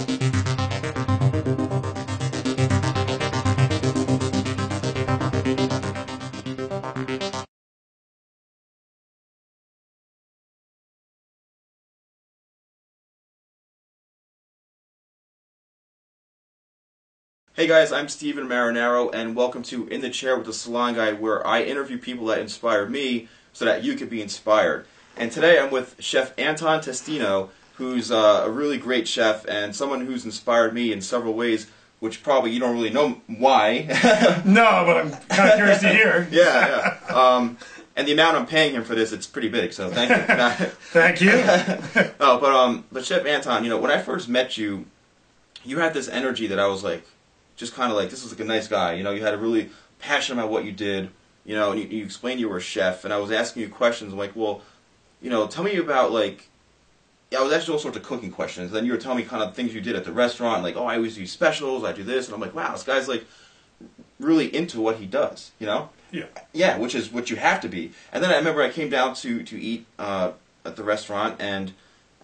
Hey guys, I'm Steven Marinaro, and welcome to In the Chair with the Salon Guy, where I interview people that inspire me so that you could be inspired. And today I'm with Chef Anton Testino, who's a really great chef and someone who's inspired me in several ways, which probably you don't really know why. No, but I'm kind of curious to hear. Yeah. And the amount I'm paying him for this, it's pretty big, so thank you. Thank you. But Chef Anton, when I first met you, you had this energy that I was like, just kind of like, this is like a nice guy. You had a really passion about what you did. And you explained you were a chef, and I was asking you questions like, well, tell me about I was asking all sorts of cooking questions. Then you were telling me kind of things you did at the restaurant, like, oh, I always do specials, I do this, and I'm like, wow, this guy's like really into what he does. Yeah. Yeah, which is what you have to be. And then I remember I came down to eat at the restaurant, and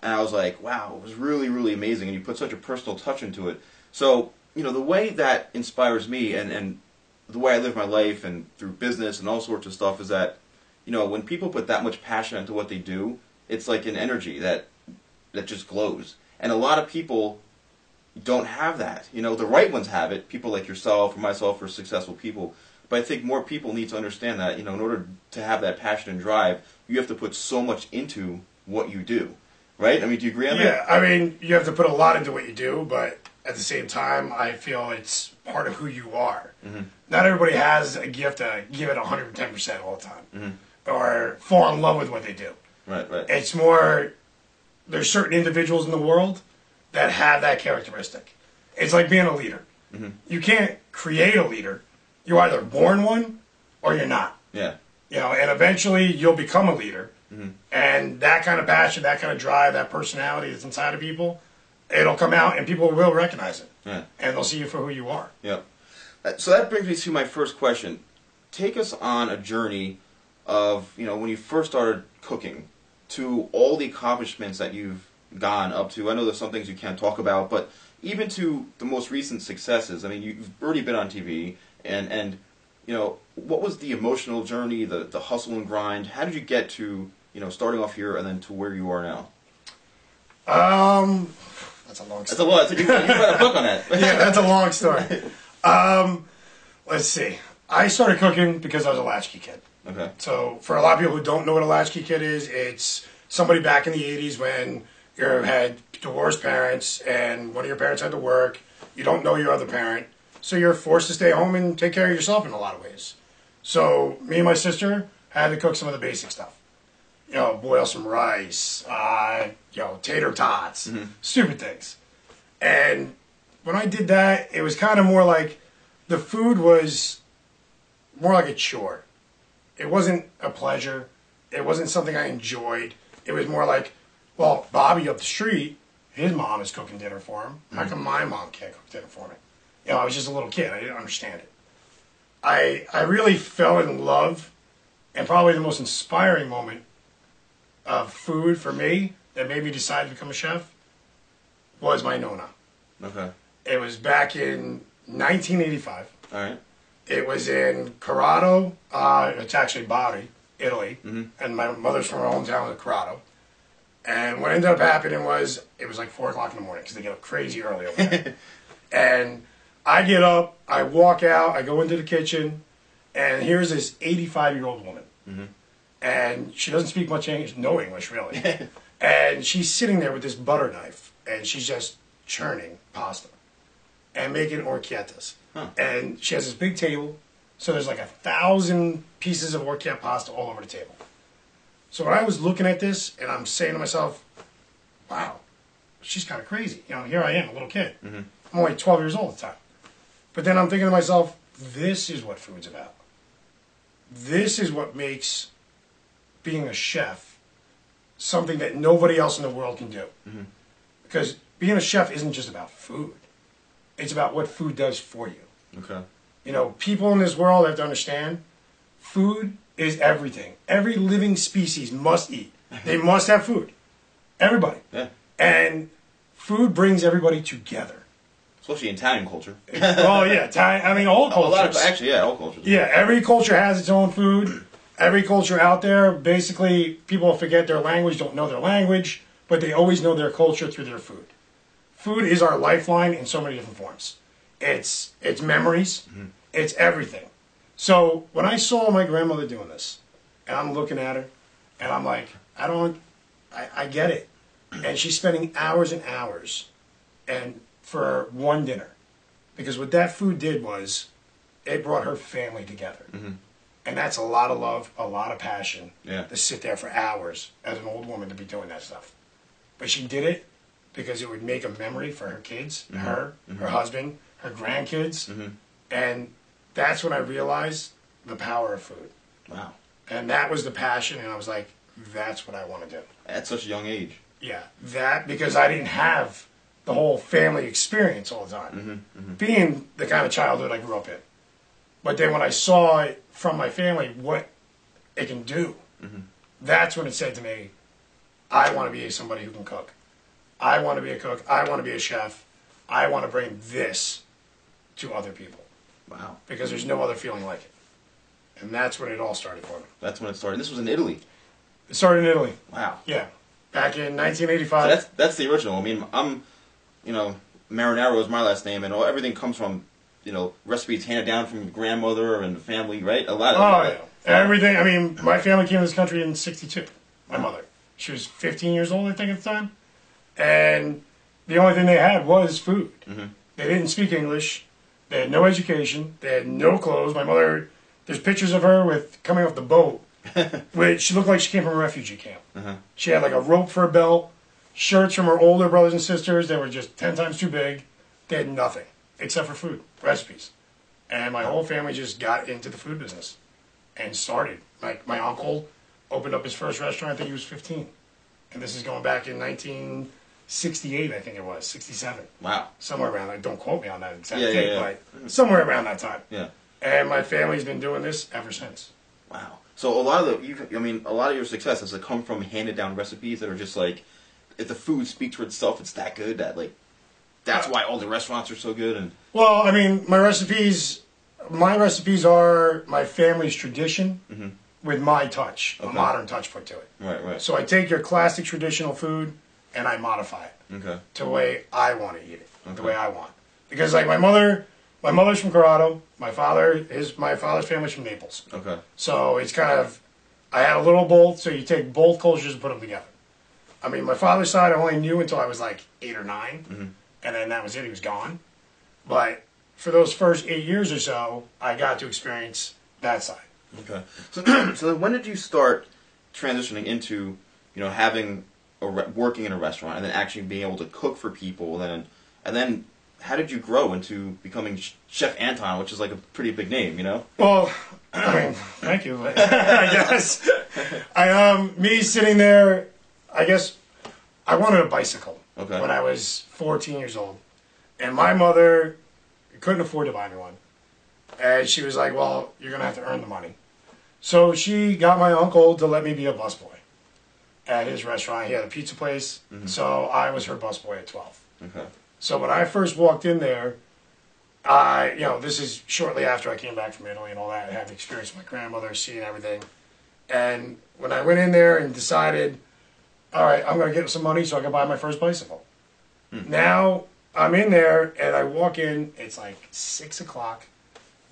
I was like, wow, it was really, really amazing, and you put such a personal touch into it. So, the way that inspires me and the way I live my life and through business and all sorts of stuff is that, when people put that much passion into what they do, it's like an energy that just glows. And a lot of people don't have that. The right ones have it, people like yourself or myself or successful people. But I think more people need to understand that, in order to have that passion and drive, you have to put so much into what you do. Right? I mean, do you agree on that? Yeah, I mean, you have to put a lot into what you do, but at the same time, I feel it's part of who you are. Mm-hmm. Not everybody has a gift to give it 110% all the time, or fall in love with what they do. Right. It's more, there's certain individuals in the world that have that characteristic. It's like being a leader. Mm-hmm. You can't create a leader. You're either born one or you're not. Yeah. And eventually you'll become a leader. Mm-hmm. And that kind of passion, that kind of drive, that personality that's inside of people, it'll come out and people will recognize it. Yeah. And they'll see you for who you are. Yeah. So that brings me to my first question. Take us on a journey of, when you first started cooking to all the accomplishments that you've gone up to. I know there's some things you can't talk about, but even to the most recent successes. I mean, you've already been on TV, and what was the emotional journey, the hustle and grind? How did you get to, starting off here and then to where you are now? That's a long story. You read a book on that. Yeah, that's a long story. Let's see. I started cooking because I was a latchkey kid. Okay. So for a lot of people who don't know what a latchkey kid is, it's somebody back in the 80s when you had divorced parents and one of your parents had to work. You don't know your other parent. So you're forced to stay home and take care of yourself in a lot of ways. So me and my sister had to cook some of the basic stuff. Boil some rice, tater tots, stupid things. And when I did that, it was kind of more like, the food was more like a chore. It wasn't a pleasure. It wasn't something I enjoyed. It was more like, well, Bobby up the street, his mom is cooking dinner for him. How come my mom can't cook dinner for me? I was just a little kid. I didn't understand it. I really fell in love, and probably the most inspiring moment of food for me that made me decide to become a chef was my Nona. Okay. It was back in 1985. All right. It was in Corrado. It's actually Bari, Italy. Mm-hmm. And my mother's from her hometown of Corrado. And what ended up happening was, it was like 4 o'clock in the morning because they get up crazy early over there. And I get up, I walk out, I go into the kitchen, and here's this 85-year-old woman. Mm-hmm. And she doesn't speak much English, no English really. And she's sitting there with this butter knife, and she's just churning pasta and making orecchiettas. Huh. And she has this big table, so there's like 1,000 pieces of orecchietta pasta all over the table. So when I was looking at this, and I'm saying to myself, wow, she's kind of crazy. Here I am, a little kid. Mm-hmm. I'm only 12 years old at the time. But then I'm thinking to myself, this is what food's about. This is what makes being a chef something that nobody else in the world can do. Mm-hmm. Because being a chef isn't just about food. It's about what food does for you. Okay. People in this world have to understand, food is everything. Every living species must eat. They must have food. Everybody. Yeah. And food brings everybody together. Especially in Italian culture. Well, yeah, I mean, all cultures. A lot of, actually, yeah, all cultures. Yeah, every culture has its own food. Every culture out there, basically, people forget their language, don't know their language, but they always know their culture through their food. Food is our lifeline in so many different forms. It's memories. Mm-hmm. It's everything. So when I saw my grandmother doing this, and I'm looking at her, and I'm like, I get it. And she's spending hours and hours and for one dinner. Because what that food did was, it brought her family together. Mm-hmm. And that's a lot of love, a lot of passion to sit there for hours as an old woman to be doing that stuff. But she did it because it would make a memory for her kids, mm-hmm. her husband, her grandkids. Mm-hmm. And that's when I realized the power of food. Wow. And that was the passion, and I was like, that's what I want to do. At such a young age. Yeah, that because I didn't have the whole family experience all the time. Mm-hmm. Mm-hmm. Being the kind of childhood I grew up in. But then when I saw it from my family, what it can do, mm-hmm. that's when it said to me, I want to be somebody who can cook. I want to be a cook. I want to be a chef. I want to bring this to other people. Wow. Because there's no other feeling like it. And that's when it all started for me. That's when it started. This was in Italy. It started in Italy. Wow. Yeah. Back in 1985. So that's the original. I mean, Marinaro is my last name, and everything comes from, recipes handed down from grandmother and the family, right? A lot of yeah. Everything. I mean, my family came to this country in '62. My mother. She was 15 years old, I think, at the time. And the only thing they had was food. Mm-hmm. They didn't speak English. They had no education. They had no clothes. My mother, there's pictures of her coming off the boat. Which she looked like she came from a refugee camp. Uh-huh. She had like a rope for a belt, shirts from her older brothers and sisters that were just 10 times too big. They had nothing except for food, recipes. And my whole family just got into the food business and started. Like my uncle opened up his first restaurant, I think he was 15. And this is going back in 1968, I think it was, 67. Wow. Somewhere around there. Don't quote me on that exact date, but somewhere around that time. Yeah. And my family's been doing this ever since. Wow. So a lot of your success has come from handed down recipes that are just like, if the food speaks for itself, it's that good that that's why all the restaurants are so good. And well, I mean, my recipes are my family's tradition mm-hmm. with my touch, a modern touch put to it. Right. So I take your classic traditional food and I modify it to the way I want to eat it, the way I want. Because like my mother's from Corrado. My father's family's from Naples. Okay. So it's kind of, I had a little both, so you take both cultures and put them together. I mean, my father's side I only knew until I was like 8 or 9, mm-hmm. and then that was it, he was gone. But for those first 8 years or so, I got to experience that side. Okay. So then when did you start transitioning into, working in a restaurant and then actually being able to cook for people, and then how did you grow into becoming Chef Anton, which is like a pretty big name, Well, I mean, thank you, I guess. Me sitting there, I guess, I wanted a bicycle when I was 14 years old. And my mother couldn't afford to buy me one. And she was like, well, you're going to have to earn the money. So she got my uncle to let me be a busboy at his restaurant. He had a pizza place, mm-hmm. so I was her busboy at 12. Okay. So when I first walked in there, this is shortly after I came back from Italy and all that. I had the experience with my grandmother, seeing everything. And when I went in there and decided, all right, I'm going to get some money so I can buy my first bicycle. Hmm. Now I'm in there and I walk in, it's like 6 o'clock,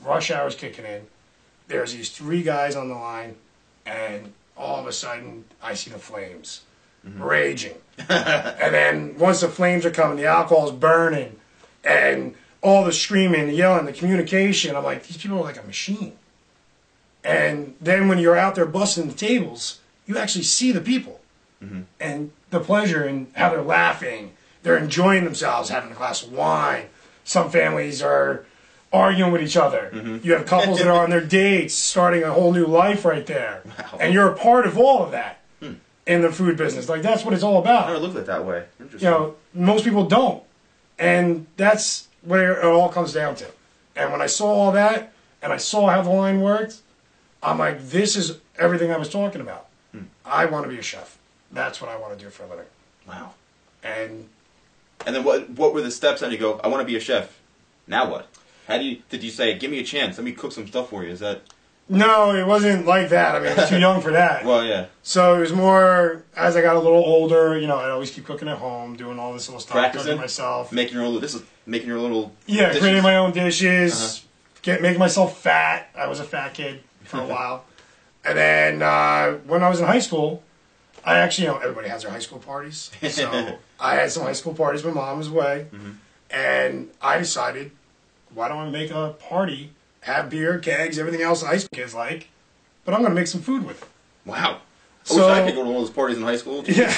rush hour's kicking in. There's these 3 guys on the line, and all of a sudden I see the flames. Mm-hmm. Raging. And then once the flames are coming, the alcohol's burning, and all the screaming, the yelling, the communication, I'm like, these people are like a machine. And then when you're out there busting the tables, you actually see the people. Mm-hmm. And the pleasure and how they're laughing, they're enjoying themselves, having a glass of wine. Some families are arguing with each other. Mm-hmm. You have couples that are on their dates, starting a whole new life right there. Wow. And you're a part of all of that. In the food business. Like, that's what it's all about. I never looked at it that way. Interesting. Most people don't. And that's where it all comes down to. And when I saw all that, and I saw how the line worked, I'm like, this is everything I was talking about. I want to be a chef. That's what I want to do for a living. Wow. And And then what were the steps? And you go, I want to be a chef. Now what? Did you say, give me a chance, let me cook some stuff for you? Is that? No, it wasn't like that. I mean, I was too young for that. Well, yeah. So it was more, as I got a little older, you know, I'd always keep cooking at home, doing all this little stuff, Practicing? cooking myself. Making your little Yeah, dishes? creating my own dishes, making myself fat. I was a fat kid for a while. And then when I was in high school, I actually, you know, everybody has their high school parties. So I had some high school parties when Mom was away. And I decided, why don't I make a party, have beer, kegs, everything else high school kids like, but I'm going to make some food with it. Wow. I So, wish I could go to one of those parties in high school. Yeah.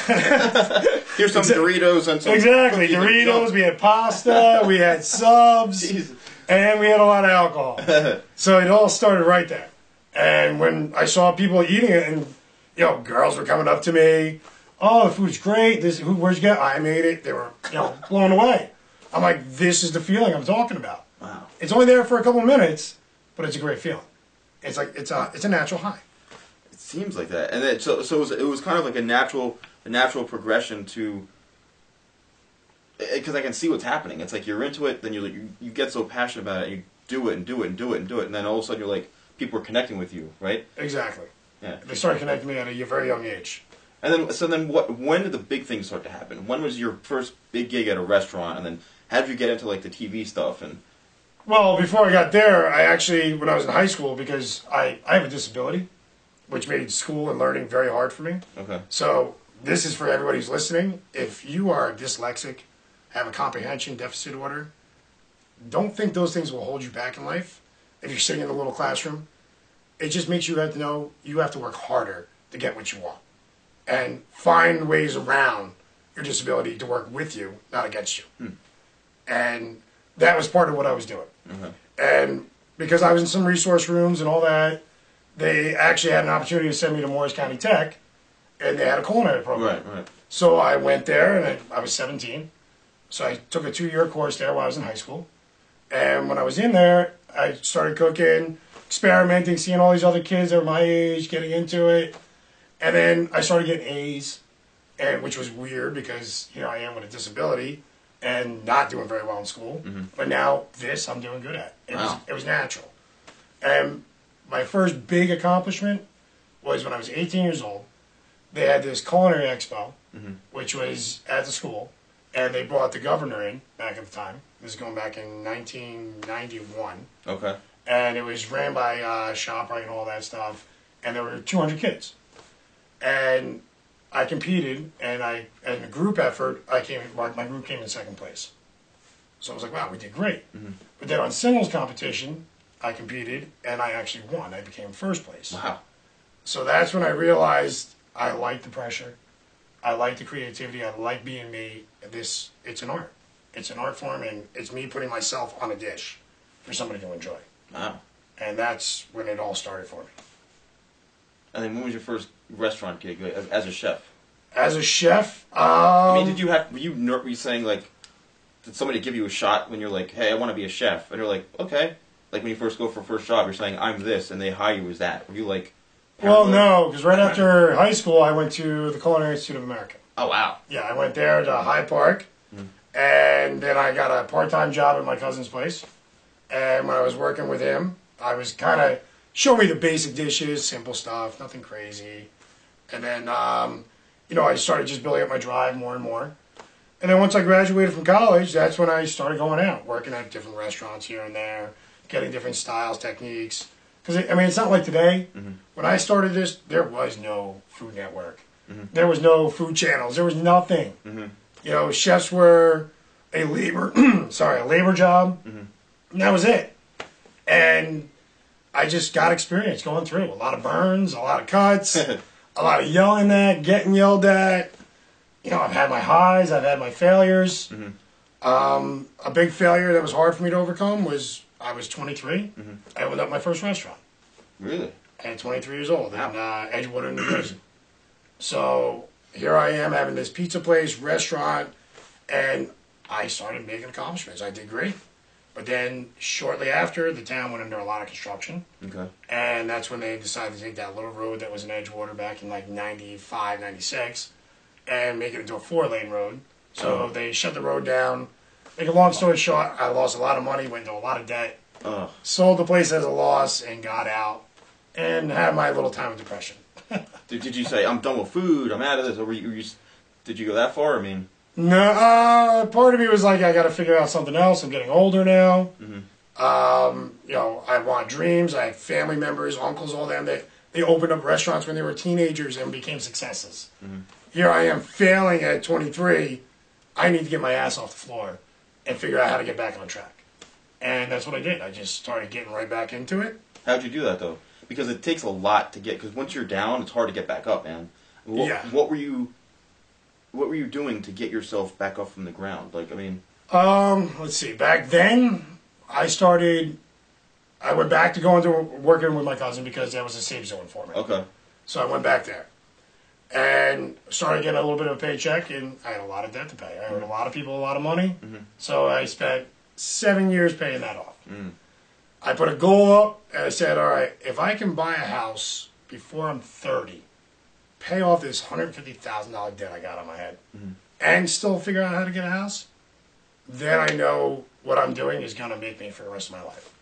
Here's some Doritos and some Exactly. cookies and Doritos, junk. we had pasta, we had subs, Jesus. and we had a lot of alcohol. So it all started right there. And when I saw people eating it, and you know, girls were coming up to me, "Oh, the food's great. Where'd you get it?" I made it. They were, you know, blown away. I'm like, this is the feeling I'm talking about. Wow. It's only there for a couple minutes, but it's a great feeling. It's like it's a natural high. It seems like that, and then, so it was kind of like a natural progression to. Because I can see what's happening. It's like you're into it, then you get so passionate about it, and you do it and do it and do it and do it, and then all of a sudden you're like, people are connecting with you, right? Exactly. Yeah. They started connecting me at a very young age. And then when did the big things start to happen? When was your first big gig at a restaurant, and then how did you get into like the TV stuff and? Well, before I got there, I actually, when I was in high school, because I have a disability, which made school and learning very hard for me. Okay. So this is for everybody who's listening. If you are dyslexic, have a comprehension deficit order, don't think those things will hold you back in life. If you're sitting in a little classroom, it just makes you have to know you have to work harder to get what you want. And find ways around your disability to work with you, not against you. And that was part of what I was doing. And because I was in some resource rooms and all that, they actually had an opportunity to send me to Morris County Tech, and they had a culinary program. Right. So I went there, and I was 17. So I took a 2-year course there while I was in high school. And when I was in there, I started cooking, experimenting, seeing all these other kids that were my age, getting into it. And then I started getting A's, which was weird because here I am with a disability and not doing very well in school. But now this I'm doing good at. It was natural. And my first big accomplishment was when I was 18 years old. They had this culinary expo, which was at the school, and they brought the governor in back at the time. This is going back in 1991. Okay. And it was ran by ShopRite and all that stuff, and there were 200 kids. And I competed, and in a group effort, my group came in second place. So I was like, wow, we did great. But then on singles competition, I competed, and I actually won. I became first place. Wow. So that's when I realized I like the pressure. I like the creativity. I like being me. It's an art. It's an art form, and it's me putting myself on a dish for somebody to enjoy. Wow. And that's when it all started for me. And then when was your first restaurant gig as a chef? As a chef? I mean, were you saying, like, did somebody give you a shot when you're like, hey, I want to be a chef? And you're like, okay. Like, when you first go for a first job, you're saying, I'm this, and they hire you as that. Were you like... Well, no, because right after high school, I went to the Culinary Institute of America. Oh, wow. Yeah, I went there to Hyde Park, and then I got a part-time job at my cousin's place. And when I was working with him, I was kind of showing me the basic dishes, simple stuff, nothing crazy. And then, you know, I started just building up my drive more and more. And then once I graduated from college, that's when I started going out, working at different restaurants here and there, getting different styles, techniques. Because, I mean, it's not like today. When I started this, there was no Food Network. There was no food channels. There was nothing. You know, chefs were a labor job. And that was it. And I just got experience going through. A lot of burns, a lot of cuts, a lot of yelling at, getting yelled at. You know, I've had my highs, I've had my failures. A big failure that was hard for me to overcome was I was 23. I opened up my first restaurant. Really? At 23 years old in Edgewater, New Jersey. So here I am having this pizza place, restaurant, and I started making accomplishments. I did great. But then shortly after, the town went under a lot of construction. Okay. And that's when they decided to take that little road that was in Edgewater back in like 95, 96 and make it into a 4-lane road. So they shut the road down. Make a long story short, I lost a lot of money, went into a lot of debt, sold the place as a loss, and got out, and had my little time of depression. Did you say, I'm done with food, I'm out of this, or did you go that far? I mean... No, part of me was like, I got to figure out something else. I'm getting older now. You know, I want dreams. I have family members, uncles, all them. They opened up restaurants when they were teenagers and became successes. Here I am failing at 23. I need to get my ass off the floor and figure out how to get back on track. And that's what I did. I just started getting right back into it. How'd you do that, though? Because it takes a lot to get... Because once you're down, it's hard to get back up, man. What were you doing to get yourself back up from the ground? Like, I mean... Let's see. Back then, I went back to going to working with my cousin because that was a safe zone for me. Okay. So I went back there. And started getting a little bit of a paycheck, and I had a lot of debt to pay. I owed a lot of people a lot of money. So I spent 7 years paying that off. I put a goal up, and I said, all right, if I can buy a house before I'm 30, pay off this $150,000 debt I got on my head, and still figure out how to get a house, then I know what I'm doing is going to make me for the rest of my life.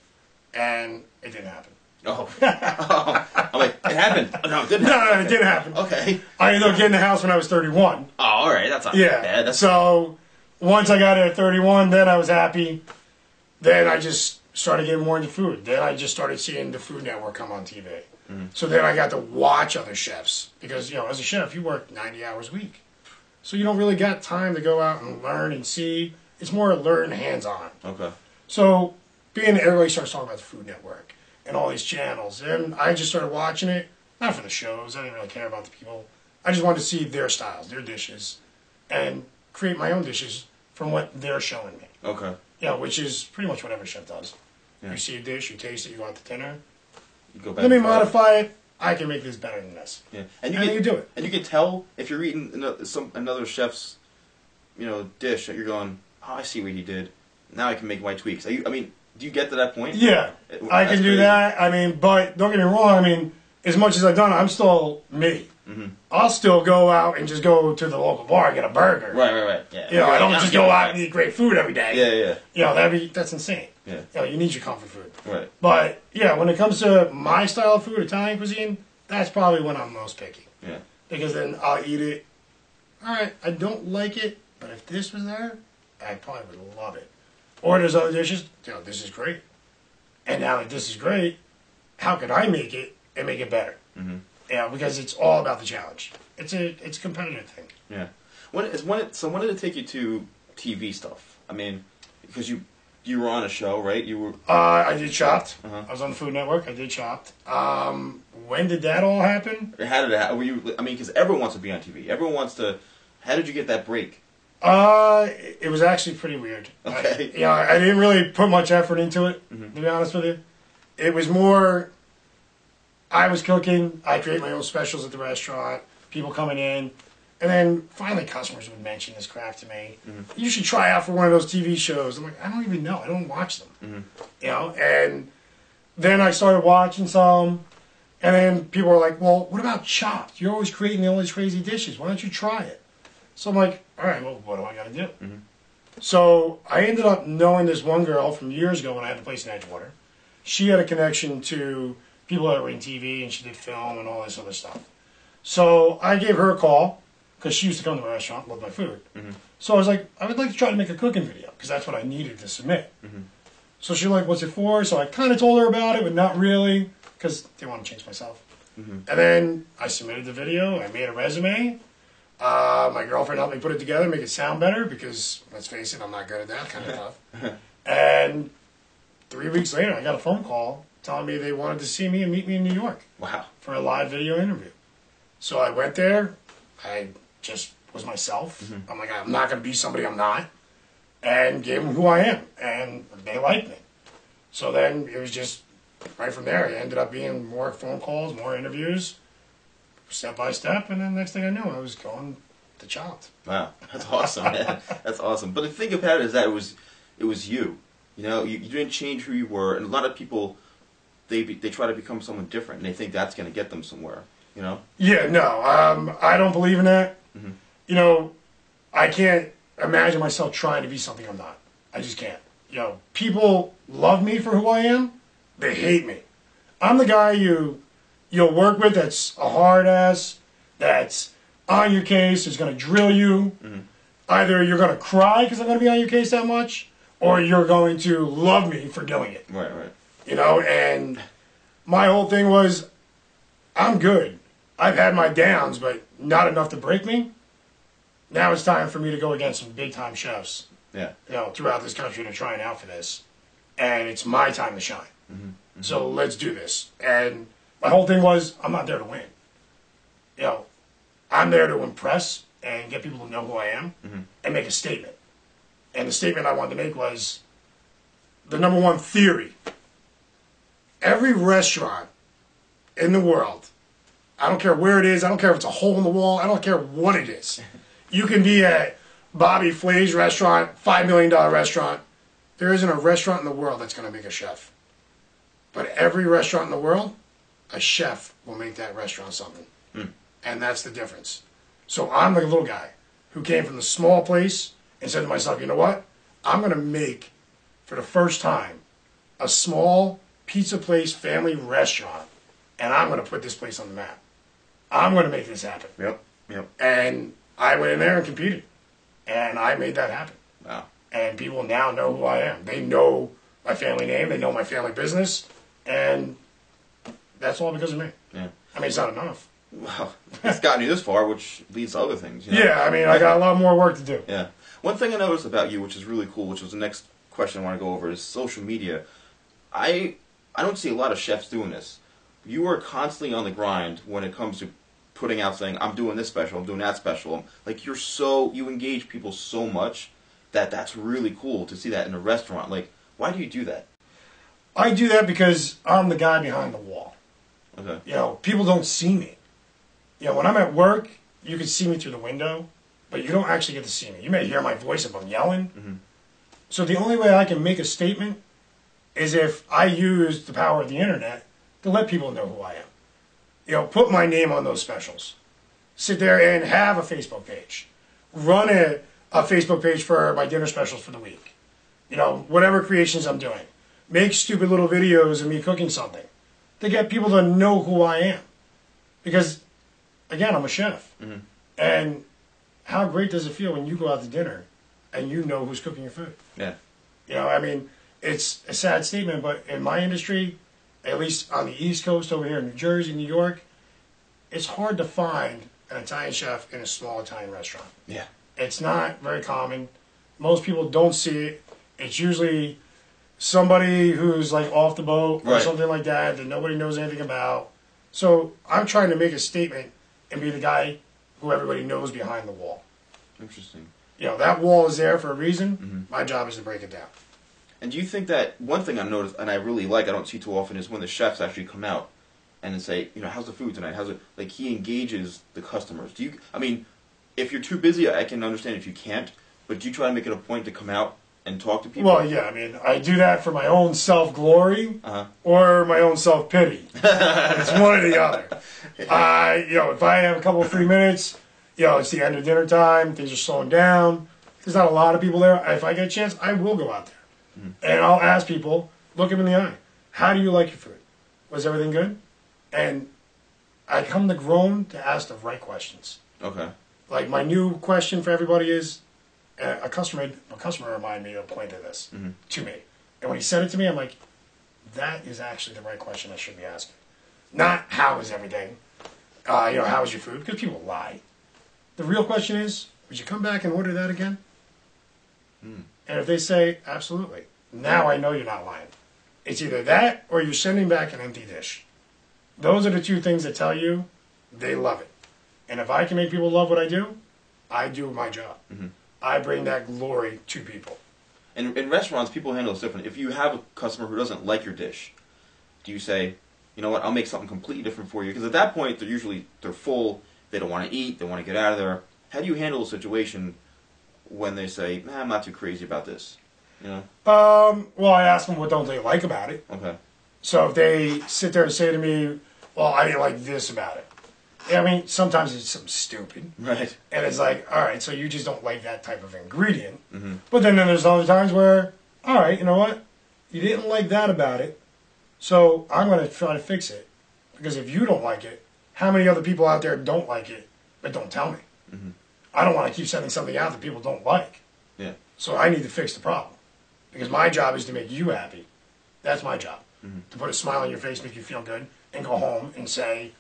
And it didn't happen. Oh. I'm like, it happened. Oh, no, it didn't happen. No, it didn't happen. Okay. I ended up getting the house when I was 31. Oh, all right. That's not bad. So once I got it at 31, then I was happy. Then I just started getting more into food. Then I just started seeing the Food Network come on TV. So then I got to watch other chefs. Because, you know, as a chef, you work 90 hours a week. So you don't really got time to go out and learn and see. It's more learn hands-on. Okay. So everybody starts talking about the Food Network and all these channels. And I just started watching it, not for the shows. I didn't really care about the people. I just wanted to see their styles, their dishes, and create my own dishes from what they're showing me. Okay. Yeah, which is pretty much what every chef does. Yeah. You see a dish, you taste it, you go out to dinner. You go back. Let me modify it. I can make this better than this. Yeah, and you do it. And you can tell if you're eating another chef's, dish that you're going, oh, I see what he did. Now I can make my tweaks. Do you get to that point? Yeah, I can do that. But don't get me wrong. As much as I've done, I'm still me. I'll still go out and just go to the local bar and get a burger. Right. Yeah. I don't just go out and eat great food every day. Yeah. That's insane. Yeah. You need your comfort food. Right. But yeah, when it comes to my style of food, Italian cuisine, that's probably when I'm most picky. Yeah. Because then I'll eat it. All right, I don't like it, but if this was there, I probably would love it. Or there's other dishes. This is great. And now that this is great, how can I make it and make it better? Yeah, because it's all about the challenge. It's a competitive thing. Yeah. When did it take you to TV stuff? Because you were on a show, right? You were. I did Chopped. I was on the Food Network. I did Chopped. When did that all happen? How did it happen? Were you? Because everyone wants to be on TV. Everyone wants to. How did you get that break? It was actually pretty weird. Okay. I didn't really put much effort into it, to be honest with you. It was more, I was cooking, I create my own specials at the restaurant, people coming in, and then finally customers would mention this crap to me. You should try out for one of those TV shows. I'm like, I don't even know. I don't watch them. And then I started watching some, and then people were like, well, what about Chopped? You're always creating all these crazy dishes. Why don't you try it? So I'm like, all right, well, what do I got to do? So I ended up knowing this one girl from years ago when I had the place in Edgewater. She had a connection to people that were in TV, and she did film and all this other stuff. So I gave her a call, because she used to come to my restaurant, loved my food. So I was like, I would like to try to make a cooking video, because that's what I needed to submit. So she's like, what's it for? So I kind of told her about it, but not really, because I didn't want to change myself. And then I submitted the video, I made a resume. My girlfriend helped me put it together, make it sound better, because, let's face it, I'm not good at that kind of stuff. And 3 weeks later, I got a phone call telling me they wanted to see me and meet me in New York. Wow. For a live video interview. So I went there. I just was myself. I'm like, I'm not going to be somebody I'm not. And gave them who I am. And they liked me. So then it was just right from there. It ended up being more phone calls, more interviews, step by step. And then next thing I knew, I was going to Chopped. Wow. That's awesome, man. That's awesome. But the thing about it is that it was you. You didn't change who you were. And a lot of people, they try to become someone different. And they think that's going to get them somewhere. Yeah, no. I don't believe in that. I can't... imagine myself trying to be something I'm not. I just can't. People love me for who I am. They hate me. I'm the guy you'll work with that's a hard ass, that's on your case, is going to drill you. Mm-hmm. Either you're going to cry because I'm going to be on your case that much, or you're going to love me for doing it. Right. And my whole thing was, I'm good. I've had my downs, but not enough to break me. Now it's time for me to go against some big-time chefs. Yeah. Throughout this country to try and out for this. And it's my time to shine. Mm-hmm. Mm-hmm. So let's do this. And my whole thing was, I'm not there to win. I'm there to impress and get people to know who I am and make a statement. And the statement I wanted to make was the number one theory. Every restaurant in the world, I don't care where it is, I don't care if it's a hole in the wall, I don't care what it is. You can be at Bobby Flay's restaurant, $5 million restaurant. There isn't a restaurant in the world that's going to make a chef. But every restaurant in the world, a chef will make that restaurant something. And that's the difference. So I'm the little guy who came from the small place and said to myself, you know what? I'm going to make, for the first time, a small pizza place family restaurant. And I'm going to put this place on the map. I'm going to make this happen. Yep. And I went in there and competed. And I made that happen. Wow. And people now know who I am. They know my family name. They know my family business. And that's all because of me. Yeah. I mean, it's not enough. Well, it's gotten you this far, which leads to other things. Yeah, I mean, I got a lot more work to do. Yeah. One thing I noticed about you, which is really cool, which was the next question I want to go over, is social media. I don't see a lot of chefs doing this. You are constantly on the grind when it comes to putting out saying, I'm doing this special, I'm doing that special. Like, you engage people so much that's really cool to see that in a restaurant. Like, why do you do that? I do that because I'm the guy behind the wall. Okay. People don't see me. When I'm at work, you can see me through the window, but you don't actually get to see me. You may hear my voice if I'm yelling. Mm-hmm. So the only way I can make a statement is if I use the power of the internet to let people know who I am. Put my name on those specials. Sit there and have a Facebook page. Run a Facebook page for my dinner specials for the week. Whatever creations I'm doing. Make stupid little videos of me cooking something to get people to know who I am. Because, again, I'm a chef. Mm-hmm. And how great does it feel when you go out to dinner and you know who's cooking your food? Yeah. I mean, it's a sad statement, but in my industry, at least on the East Coast over here in New Jersey, New York, it's hard to find an Italian chef in a small Italian restaurant. Yeah. It's not very common. Most people don't see it. It's usually somebody who's like off the boat or something like that nobody knows anything about. So I'm trying to make a statement and be the guy who everybody knows behind the wall. Interesting. That wall is there for a reason. Mm-hmm. My job is to break it down. And do you think that one thing I've noticed, and I really like, I don't see too often, is when the chefs actually come out and say, how's the food tonight? How's it? Like, he engages the customers. If you're too busy, I can understand if you can't, but do you try to make it a point to come out and talk to people? Well, yeah, I mean, I do that for my own self-glory or my own self-pity. It's one or the other. If I have a couple of free minutes, it's the end of dinner time, things are slowing down, there's not a lot of people there. If I get a chance, I will go out there. And I'll ask people, look them in the eye, how do you like your food? Was everything good? And I come to grown to ask the right questions. Okay. Like, my new question for everybody is, a customer reminded me to point to this to me. And when he said it to me, I'm like, that is actually the right question I should be asking. Not, how is everything? How is your food? Because people lie. The real question is, would you come back and order that again? And if they say, absolutely, now I know you're not lying. It's either that or you're sending back an empty dish. Those are the two things that tell you they love it. And if I can make people love what I do my job. Mm-hmm. I bring that glory to people. And in restaurants, people handle this different. If you have a customer who doesn't like your dish, do you say, you know what, I'll make something completely different for you? Because at that point, they're full, they don't want to eat, they want to get out of there. How do you handle a situation when they say, I'm not too crazy about this? Well, I ask them what don't they like about it. Okay. So if they sit there and say to me, well, I didn't like this about it, I mean, sometimes it's something stupid. Right. And it's like, all right, so you just don't like that type of ingredient. Mm-hmm. But then there's other times where, all right, you know what? You didn't like that about it, so I'm going to try to fix it. Because if you don't like it, how many other people out there don't like it, but don't tell me? Mm-hmm. I don't want to keep sending something out that people don't like. Yeah. So I need to fix the problem. Because my job is to make you happy. That's my job. Mm-hmm. To put a smile on your face, make you feel good, and go home and say,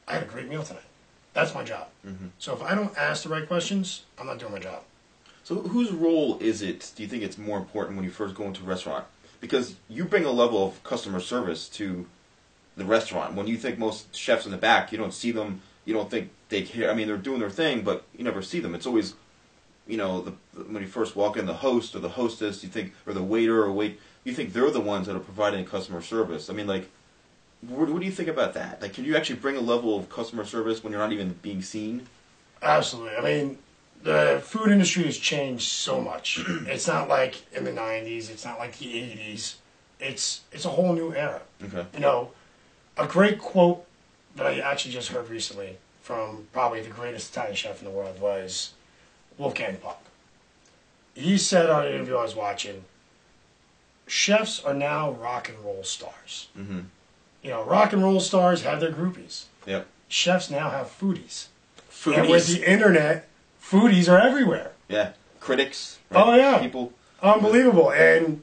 I had a great meal tonight. That's my job. Mm-hmm. So if I don't ask the right questions, I'm not doing my job. So whose role is it, do you think it's more important when you first go into a restaurant? Because you bring a level of customer service to the restaurant. When you think most chefs in the back, you don't see them, you don't think they care. I mean, they're doing their thing, but you never see them. It's always, you know, when you first walk in, the host or the hostess, you think, or the waiter or wait, you think they're the ones that are providing customer service. I mean, like, what do you think about that? Like, can you actually bring a level of customer service when you're not even being seen? Absolutely. I mean, the food industry has changed so much. It's not like in the 90s. It's not like the 80s. It's a whole new era. Okay. You know, a great quote that I actually just heard recently from probably the greatest Italian chef in the world was Wolfgang Puck. He said on an interview I was watching, chefs are now rock and roll stars. Mm-hmm. You know, rock and roll stars have their groupies. Yep. Chefs now have foodies. Foodies. And with the internet, foodies are everywhere. Yeah. Critics. Right? Oh, yeah. People. Unbelievable. And,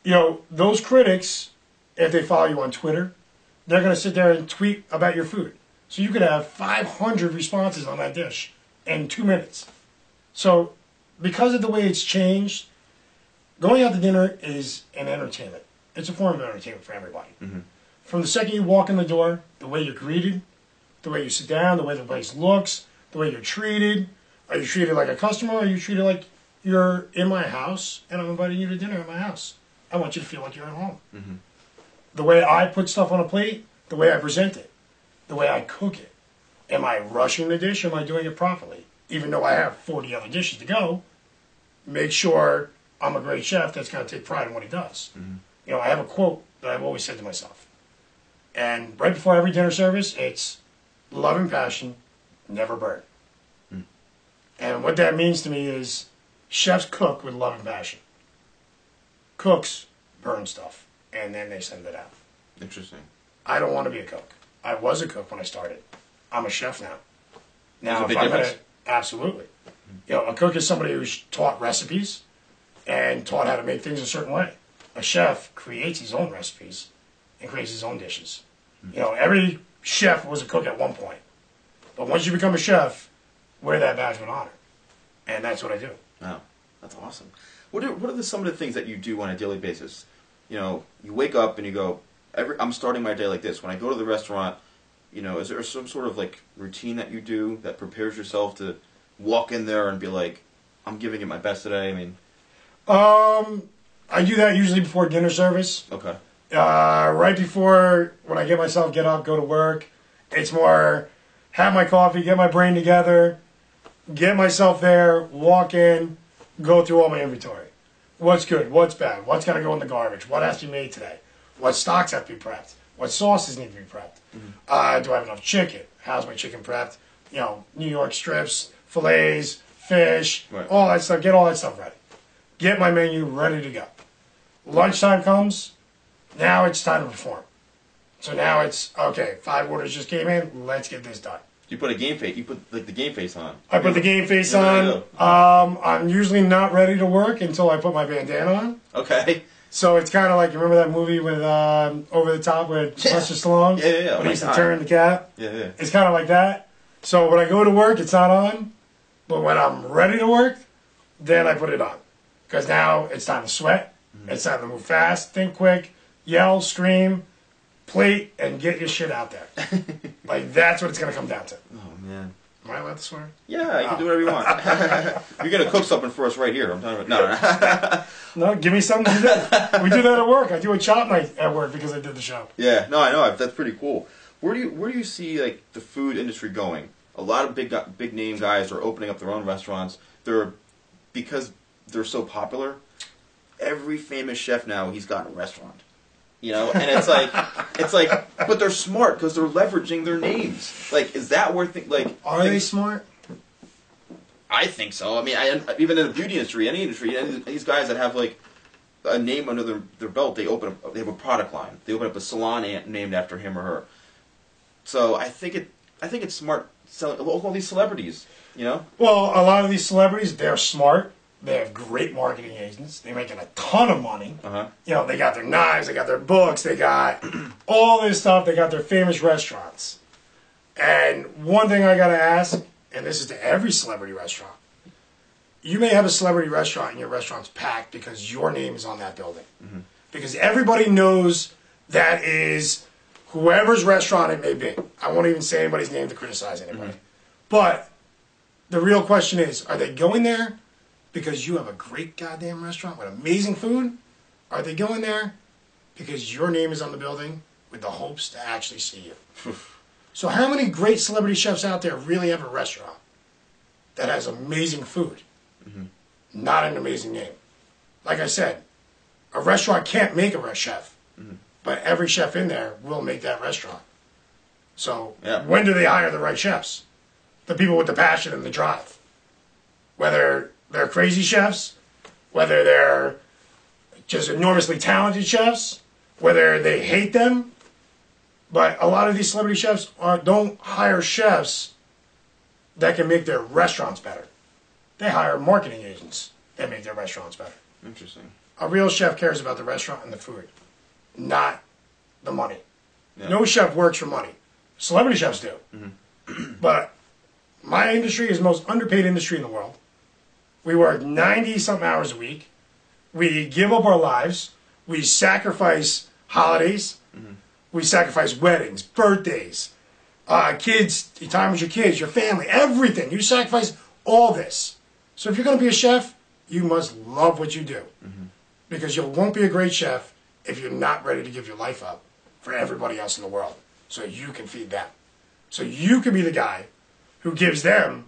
you know, those critics, if they follow you on Twitter, they're going to sit there and tweet about your food. So you could have 500 responses on that dish in 2 minutes. So because of the way it's changed, going out to dinner is an entertainment. It's a form of entertainment for everybody. Mm-hmm. From the second you walk in the door, the way you're greeted, the way you sit down, the way the place looks, the way you're treated. Are you treated like a customer, or are you treated like you're in my house and I'm inviting you to dinner at my house? I want you to feel like you're at home. Mm-hmm. The way I put stuff on a plate, the way I present it, the way I cook it. Am I rushing the dish, or am I doing it properly? Even though I have 40 other dishes to go, make sure I'm a great chef that's going to take pride in what he does. Mm-hmm. You know, I have a quote that I've always said to myself. And right before every dinner service, it's love and passion, never burn. Mm. And what that means to me is chefs cook with love and passion. Cooks burn stuff, and then they send it out. Interesting. I don't want to be a cook. I was a cook when I started. I'm a chef now. There's Now, a big if I'm difference. gonna, absolutely. You know, a cook is somebody who's taught recipes and taught how to make things a certain way. A chef creates his own recipes and creates his own dishes. You know, every chef was a cook at one point. But once you become a chef, wear that badge with honor. And that's what I do. Wow, that's awesome. What are some of the things that you do on a daily basis? You know, you wake up and you go, I'm starting my day like this. When I go to the restaurant, you know, is there some sort of like routine that you do that prepares yourself to walk in there and be like, I'm giving it my best today? I mean, I do that usually before dinner service. okay. Right before, when I get up, go to work, it's more have my coffee, get my brain together, get myself there, walk in, go through all my inventory. What's good? What's bad? What's got to go in the garbage? What has to be made today? What stocks have to be prepped? What sauces need to be prepped? Mm-hmm. Do I have enough chicken? How's my chicken prepped? You know, New York strips, fillets, fish, right. All that stuff. Get all that stuff ready. Get my menu ready to go. Lunchtime comes. Now it's time to perform. So now it's, okay, 5 orders just came in. Let's get this done. You put a game face. You put like the game face on. I put the game face on. I'm usually not ready to work until I put my bandana on. Okay. So it's kind of like, you remember that movie with Over the Top with Sylvester Stallone? Yeah. When he used to turn the cap? Yeah. It's kind of like that. So when I go to work, it's not on. But when I'm ready to work, then I put it on. Because now it's time to sweat. Mm-hmm. It's time to move fast, think quick, yell, scream, plate, and get your shit out there. Like, that's what it's going to come down to. Oh, man. Am I allowed to swear? Yeah, you can do whatever you want. You're going to cook something for us right here. I'm talking about... No. No, give me something to do. We do that at work. I do a chop night at work because I did the show. Yeah, no, I know. That's pretty cool. Where do you see like the food industry going? A lot of big name guys are opening up their own restaurants. Because they're so popular. Every famous chef now, he's got a restaurant. You know, and it's like, but they're smart because they're leveraging their names. Like, is that where are they smart? I think so. I mean, even in the beauty industry, any these guys that have like a name under their belt, they have a product line. They open up a salon named after him or her. So I think it's smart selling all these celebrities. You know. Well, a lot of these celebrities, they're smart. They have great marketing agents. They're making a ton of money. You know, they got their knives, they got their books, they got all this stuff. They got their famous restaurants. And one thing I got to ask, and this is to every celebrity restaurant, you may have a celebrity restaurant and your restaurant's packed because your name is on that building. Because everybody knows that is whoever's restaurant it may be. I won't even say anybody's name to criticize anybody. But the real question is, are they going there because you have a great goddamn restaurant with amazing food? Are they going there because your name is on the building with the hopes to actually see you? So how many great celebrity chefs out there really have a restaurant that has amazing food? Not an amazing name. Like I said, a restaurant can't make a chef, but every chef in there will make that restaurant. So when do they hire the right chefs? The people with the passion and the drive. Whether they're crazy chefs, whether they're just enormously talented chefs, whether they hate them. But a lot of these celebrity chefs don't hire chefs that can make their restaurants better. They hire marketing agents that make their restaurants better. Interesting. A real chef cares about the restaurant and the food, not the money. Yeah. No chef works for money. Celebrity chefs do. But my industry is the most underpaid industry in the world. We work 90-something hours a week. We give up our lives. We sacrifice holidays. We sacrifice weddings, birthdays, kids, time with your kids, your family, everything. You sacrifice all this. So if you're going to be a chef, you must love what you do. Because you won't be a great chef if you're not ready to give your life up for everybody else in the world so you can feed them. So you can be the guy who gives them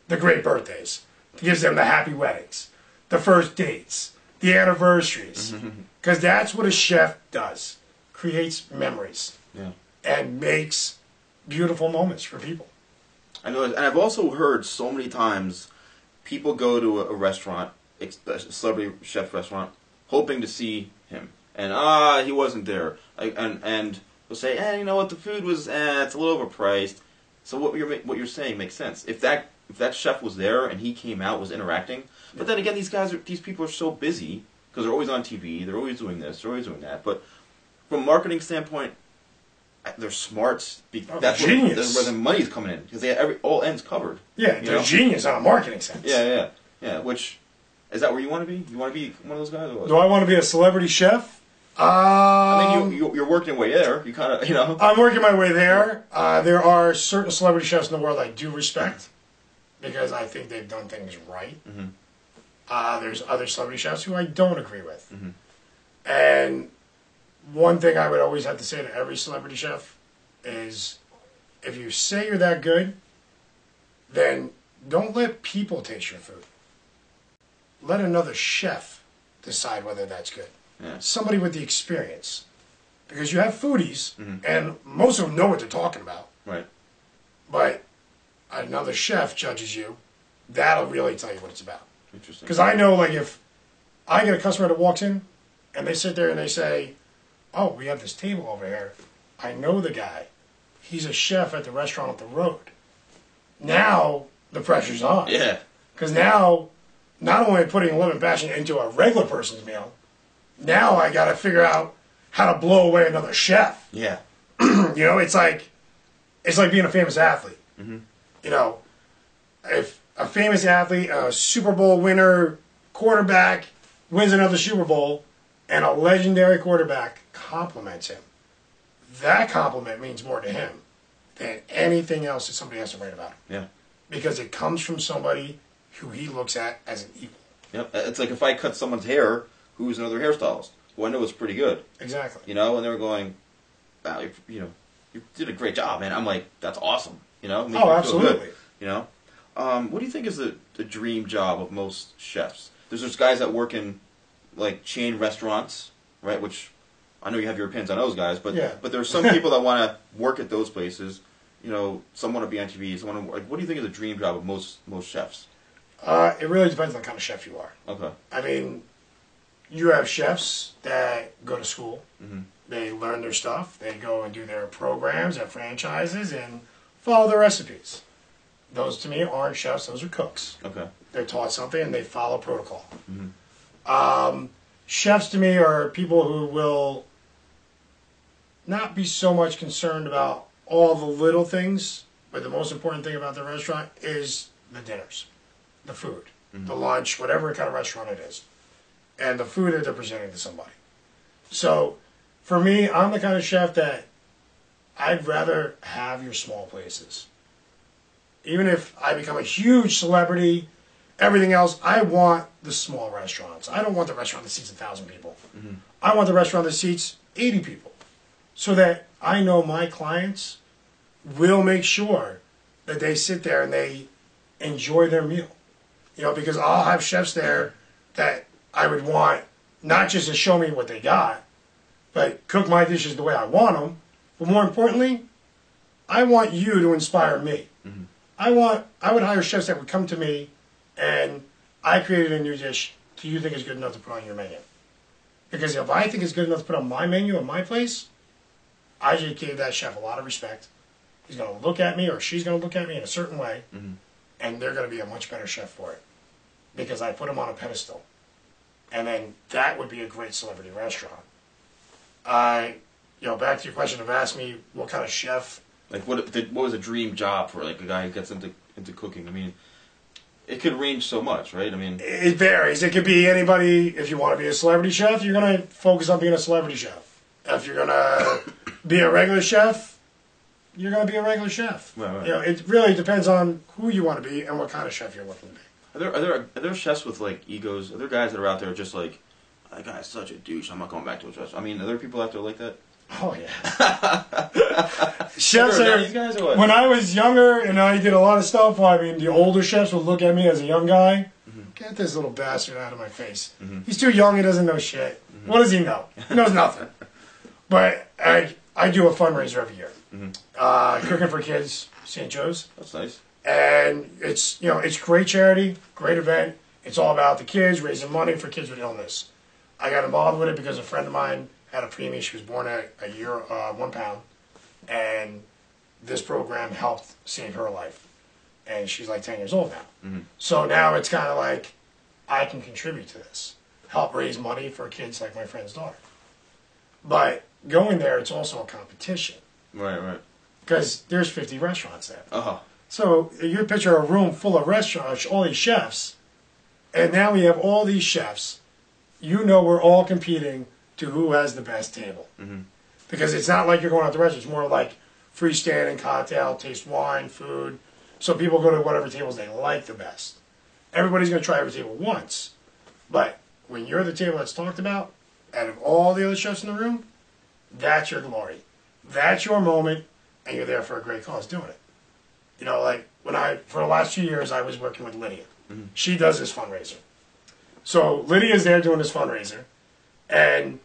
the great birthdays, gives them the happy weddings, the first dates, the anniversaries. Because that's what a chef does. Creates memories. And makes beautiful moments for people. I know, and I've also heard so many times people go to a restaurant, a celebrity chef restaurant, hoping to see him. And, he wasn't there. And they'll say, you know what, the food was, it's a little overpriced. So what you're saying makes sense. If that chef was there and he came out, was interacting, but then again, these people are so busy because they're always on TV, they're always doing this, they're always doing that. But from a marketing standpoint, they're smart. That's genius. where the money's coming in because they have all ends covered. Yeah, they're genius on a marketing sense. Yeah. Which is that where you want to be? You want to be one of those guys? Or what? Do I want to be a celebrity chef? I mean, you're working your way there. You kind of, I'm working my way there. There are certain celebrity chefs in the world I do respect because I think they've done things right. There's other celebrity chefs who I don't agree with. And one thing I would always have to say to every celebrity chef is, if you say you're that good, then don't let people taste your food. Let another chef decide whether that's good. Somebody with the experience. Because you have foodies, and most of them know what they're talking about. Right. But another chef judges you, that'll really tell you what it's about. Interesting. Because I know, like, if I get a customer that walks in, and they sit there and they say, oh, we have this table over here. I know the guy. He's a chef at the restaurant up the road. Now, the pressure's on. Yeah. Because now, not only am I putting love and passion into a regular person's meal, now I got to figure out how to blow away another chef. Yeah. It's like being a famous athlete. If a famous athlete, a Super Bowl winner, quarterback, wins another Super Bowl, and a legendary quarterback compliments him, that compliment means more to him than anything else that somebody has to write about him. Yeah. Because it comes from somebody who he looks at as an equal. Yep. It's like if I cut someone's hair, who's another hairstylist, who I know is pretty good. Exactly. And they were going, wow, you did a great job, man. I'm like, that's awesome. Oh, absolutely. Good, what do you think is the dream job of most chefs? There's guys that work in like chain restaurants, right? Which I know you have your opinions on those guys, but Yeah. but there's some people that want to work at those places. You know, some want to be on TV. Some want to, like, what do you think is a dream job of most chefs? It really depends on the kind of chef you are. Okay. I mean, you have chefs that go to school. Mm-hmm. They learn their stuff. They go and do their programs at franchises and follow their recipes. Those, to me, aren't chefs. Those are cooks. Okay. They're taught something and they follow protocol. Mm-hmm. Chefs, to me, are people who will not be so much concerned about all the little things, but the most important thing about the restaurant is the dinners, the food, the lunch, whatever kind of restaurant it is, and the food that they're presenting to somebody. So, for me, I'm the kind of chef that I'd rather have your small places. Even if I become a huge celebrity, everything else, I want the small restaurants. I don't want the restaurant that seats 1,000 people. Mm-hmm. I want the restaurant that seats 80 people. So that I know my clients will make sure that they sit there and they enjoy their meal. You know, because I'll have chefs there that I would want not just to show me what they got, but cook my dishes the way I want them. But more importantly, I want you to inspire me. Mm-hmm. I would hire chefs that would come to me and I created a new dish. Do you think it's good enough to put on your menu? Because if I think it's good enough to put on my menu in my place, I just gave that chef a lot of respect. He's going to look at me or she's going to look at me in a certain way, and they're going to be a much better chef for it because I put them on a pedestal. And then that would be a great celebrity restaurant. Back to your question of asking me what kind of chef. Like, what was a dream job for, like, a guy who gets into cooking? I mean, it could range so much, right? I mean, it varies. It could be anybody. If you want to be a celebrity chef, you're going to focus on being a celebrity chef. If you're going to be a regular chef, you're going to be a regular chef. Right. You know, it really depends on who you want to be and what kind of chef you're looking to be. Are there chefs with, like, egos? Are there guys that are out there just like, that guy's such a douche, I'm not going back to his restaurant? I mean, are there people out there like that? Oh, yeah. Chefs are, these guys or what? when I was younger and I did a lot of stuff, I mean, the older chefs would look at me as a young guy. Get this little bastard out of my face. He's too young, he doesn't know shit. What does he know? He knows nothing. But I do a fundraiser every year. Cooking for Kids, St. Joe's. That's nice. And it's great charity, great event. It's all about the kids, raising money for kids with illness. I got involved with it because a friend of mine had a preemie. She was born at a year, 1 pound. And this program helped save her life. And she's like 10 years old now. So now it's kind of like, I can contribute to this. Help raise money for kids like my friend's daughter. But going there, it's also a competition. Right. Because there's 50 restaurants there. Uh-huh. So you picture a room full of restaurants, all these chefs. And now we have all these chefs. You know we're all competing to who has the best table. Because it's not like you're going out to restaurants. It's more like freestanding, cocktail, taste wine, food. So people go to whatever tables they like the best. Everybody's going to try every table once. But when you're the table that's talked about, out of all the other chefs in the room, that's your glory. That's your moment, and you're there for a great cause doing it. You know, like for the last few years, I was working with Lydia. She does this fundraiser. So Lydia's there doing this fundraiser, and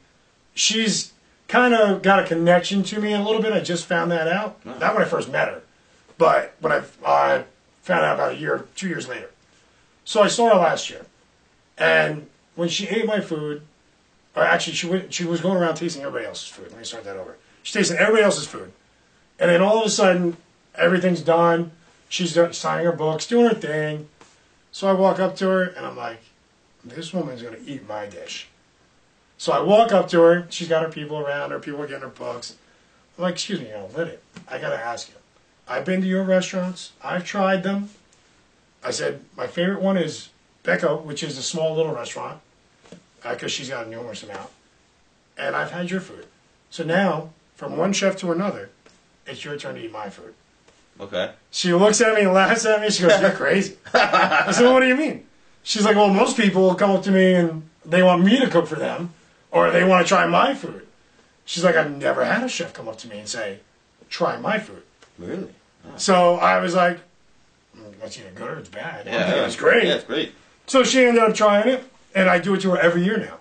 she's kind of got a connection to me a little bit. I just found that out. Not when I first met her, but when I found out about 2 years later. So I saw her last year, and when she ate my food, or actually she was going around tasting everybody else's food. Let me start that over. She's tasting everybody else's food, and then all of a sudden, everything's done. She's signing her books, doing her thing. So I walk up to her, and I'm like, this woman's going to eat my dish. So I walk up to her. She's got her people around her. People are getting her books. I'm like, excuse me, Lydia, I got to ask you. I've been to your restaurants. I've tried them. I said, my favorite one is Becca, which is a small little restaurant, because she's got a numerous amount. And I've had your food. So now, from one chef to another, it's your turn to eat my food. Okay. She looks at me and laughs at me. She goes, you're crazy. I said, well, what do you mean? She's like, well, most people come up to me and they want me to cook for them, or they want to try my food. She's like, I've never had a chef come up to me and say, try my food. Really? Oh. So I was like, that's either good or it's bad. Yeah, it was great. Yeah, it's great. So she ended up trying it, and I do it to her every year now.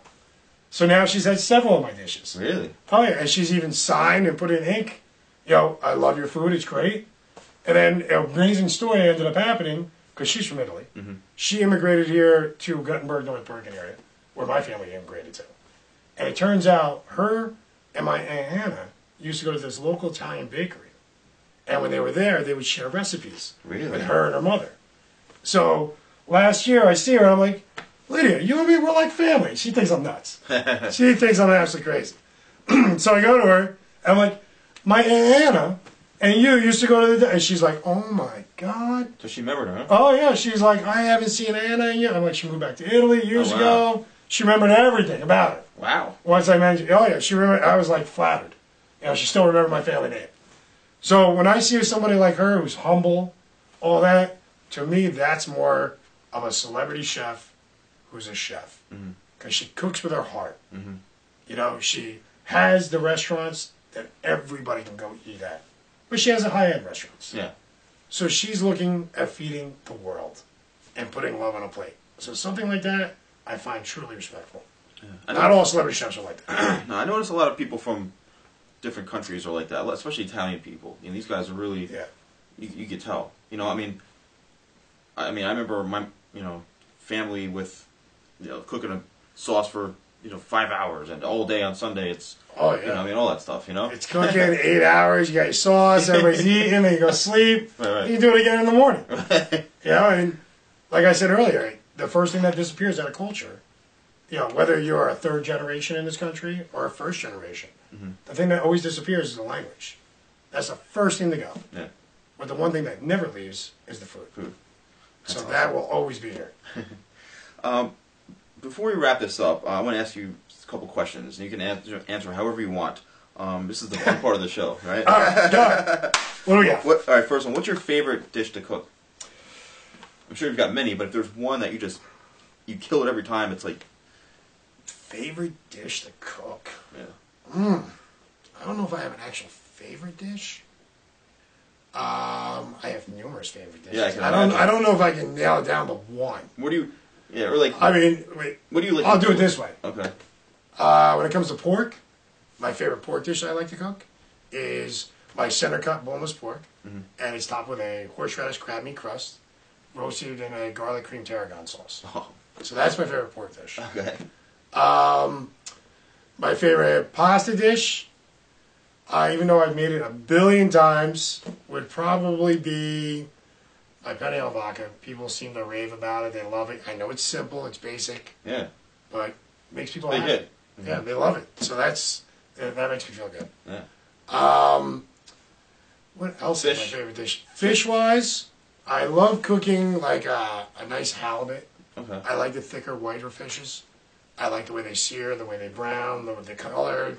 So now she's had several of my dishes. Really? Oh yeah, and she's even signed and put in ink. I love your food. It's great. And then an amazing story ended up happening because she's from Italy. Mm-hmm. She immigrated here to Gothenburg, North Bergen area, where my family immigrated to. And it turns out her and my Aunt Hannah used to go to this local Italian bakery. And when they were there, they would share recipes with her and her mother. So last year I see her and I'm like, Lydia, you and me, we're like family. She thinks I'm nuts. She thinks I'm absolutely crazy. So I go to her and I'm like, my Aunt Hannah and you used to go to the... And she's like, oh my God. So she remembered her, huh? Oh yeah, she's like, I haven't seen Anna in years. I'm like, she moved back to Italy years ago. She remembered everything about it. Wow. Once I mentioned, oh yeah, she remembered. I was like flattered. She still remembered my family name. So when I see somebody like her who's humble, all that, to me, that's more of a celebrity chef who's a chef. Because she cooks with her heart. She has the restaurants that everybody can go eat at. But she has a high-end restaurants. Yeah. So she's looking at feeding the world and putting love on a plate. So something like that, I find truly respectfful. Yeah. Not all celebrity chefs are like that. No, I notice a lot of people from different countries are like that, especially Italian people. These guys are really, you could tell. I mean, I remember my, family with, cooking a sauce for, 5 hours and all day on Sunday. It's, all that stuff, It's cooking 8 hours. You got your sauce. Everybody's eating. Then you go sleep. Right. You do it again in the morning. And like I said earlier, the first thing that disappears out of culture, whether you're a third generation in this country or a first generation, the thing that always disappears is the language. That's the first thing to go. Yeah. But the one thing that never leaves is the food. So awesome. That will always be here. Before we wrap this up, I want to ask you a couple questions, and you can answer however you want. This is the fun part of the show, right? Done. What do we got? All right, first one. What's your favorite dish to cook? I'm sure you've got many, but if there's one that you kill it every time, it's like... Favorite dish to cook? Yeah. I don't know if I have an actual favorite dish. I have numerous favorite dishes. Yeah, I don't know if I can nail it down to one. What do you... Yeah, or like... I mean, wait. What do you like I'll do it this way. Okay. When it comes to pork, my favorite pork dish I like to cook is my center cut boneless pork, and it's topped with a horseradish crab meat crust, roasted in a garlic cream tarragon sauce. Oh. So that's my favorite pork dish. Okay. My favorite pasta dish, even though I've made it 1 billion times, would probably be my penne al vodka. People seem to rave about it. They love it. I know it's simple. It's basic. Yeah. But it makes people They happy. did. Yeah, they love it. So that makes me feel good. Yeah. What else is my favorite dish? Fish-wise, I love cooking like a nice halibut. Okay. I like the thicker, whiter fishes. I like the way they sear, the way they brown, the way they color,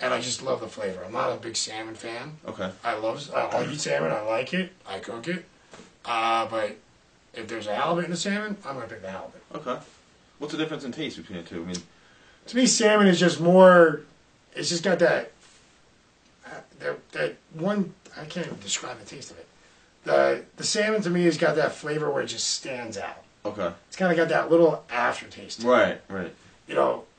and I just love the flavor. I'm not a big salmon fan. Okay. I'll eat salmon. I like it. I cook it. But if there's a halibut in the salmon, I'm going to pick the halibut. Okay. What's the difference in taste between the two? I mean, to me, salmon is just more. It's just got that one. I can't even describe the taste of it. The salmon to me has got that flavor where it just stands out. okay. It's kind of got that little aftertaste to it. Right.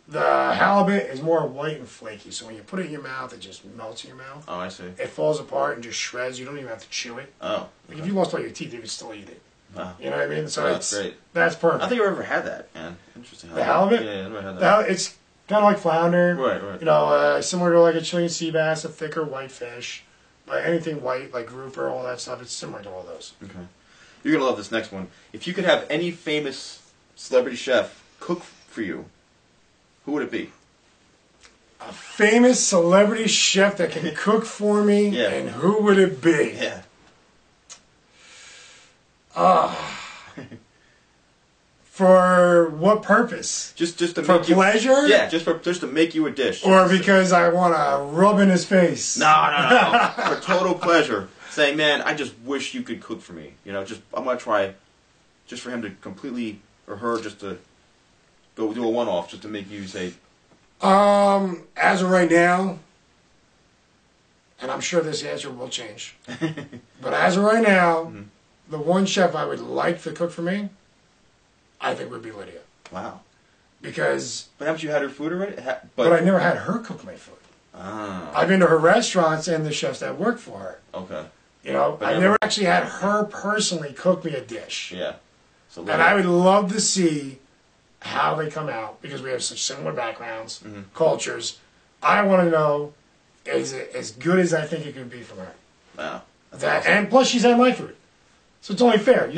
The halibut is more white and flaky, so when you put it in your mouth, it just melts in your mouth. Oh, I see. It falls apart and just shreds. You don't even have to chew it. Oh. Like if you lost all your teeth, you could still eat it. Wow. You know what I mean? So that's great. That's perfect. I think I've ever had that, man. Interesting. The halibut? Yeah, I've never had that. It's kind of like flounder. Right. Similar to like a Chilean sea bass, a thicker white fish. But anything white, like grouper, all that stuff, it's similar to all those. Okay. You're going to love this next one. If you could have any famous celebrity chef cook for you, who would it be? A famous celebrity chef that can cook for me, Yeah. and who would it be? Yeah. For what purpose? Just to For make you, pleasure? Yeah, just to make you a dish. Or because I want to rub in his face? No. For total pleasure. Saying, man, I just wish you could cook for me. I'm going to try just for him to completely, or her, just to go do a one-off, just to make you say... As of right now, and I'm sure this answer will change, but as of right now, the one chef I would like to cook for me, I think would be Lydia. Wow. because. But haven't you had her food already? But I never had her cook my food. Ah. I've been to her restaurants and the chefs that work for her. Okay. You know, I've never actually had her personally cook me a dish. Yeah. So and I would love to see how they come out because we have such similar backgrounds, cultures. I want to know, is it as good as I think it could be from her? Wow. Awesome. And plus, she's had my food. So it's only fair.